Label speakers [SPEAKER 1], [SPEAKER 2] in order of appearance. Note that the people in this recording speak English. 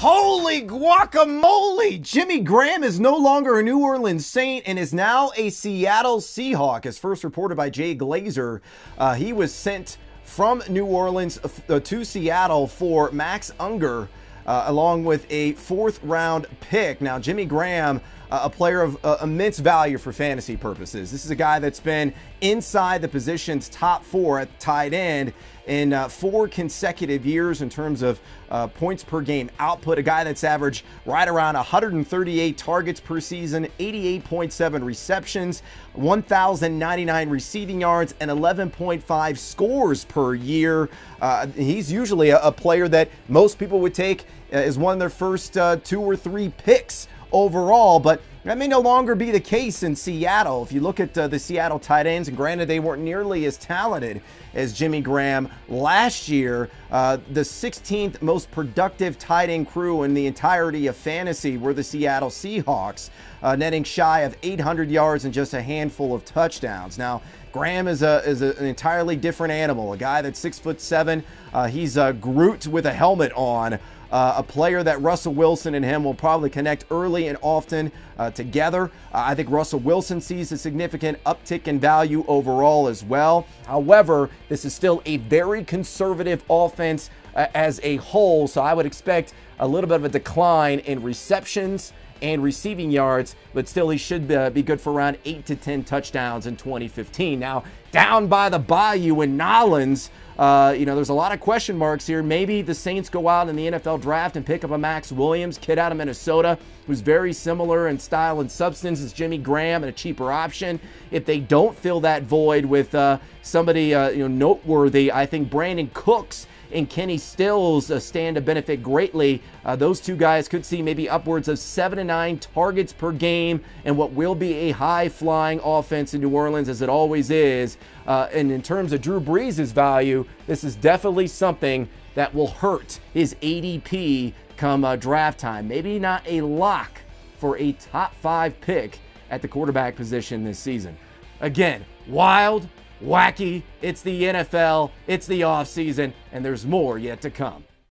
[SPEAKER 1] Holy guacamole! Jimmy Graham is no longer a New Orleans Saint and is now a Seattle Seahawk. As first reported by Jay Glazer, he was sent from New Orleans to Seattle for Max Unger, along with a fourth-round pick. Now, Jimmy Graham, a player of immense value for fantasy purposes. This is a guy that's been inside the position's top 4 at tight end in 4 consecutive years in terms of points per game output. A guy that's averaged right around 138 targets per season, 88.7 receptions, 1,099 receiving yards, and 11.5 scores per year. He's usually a player that most people would take as one of their first 2 or 3 picks overall, but that may no longer be the case in Seattle. If you look at the Seattle tight ends, and granted they weren't nearly as talented as Jimmy Graham last year, the 16th most productive tight end crew in the entirety of fantasy were the Seattle Seahawks, netting shy of 800 yards and just a handful of touchdowns. Now, Graham is an entirely different animal, a guy that's 6'7". He's Groot with a helmet on. A player that Russell Wilson and him will probably connect early and often together. I think Russell Wilson sees a significant uptick in value overall as well. However, this is still a very conservative offense as a whole, so I would expect a little bit of a decline in receptions and receiving yards, but still he should be good for around 8 to 10 touchdowns in 2015. Now, down by the bayou in Nolens, there's a lot of question marks here. Maybe the Saints go out in the NFL draft and pick up a Max Williams, kid out of Minnesota, who's very similar in style and substance as Jimmy Graham and a cheaper option. If they don't fill that void with somebody noteworthy, I think Brandon Cooks and Kenny Stills stand to benefit greatly. Those two guys could see maybe upwards of 7 to 9 targets per game and what will be a high-flying offense in New Orleans, as it always is. And in terms of Drew Brees' value, this is definitely something that will hurt his ADP come draft time. Maybe not a lock for a top 5 pick at the quarterback position this season. Again, wild, wacky, it's the NFL, it's the offseason, and there's more yet to come.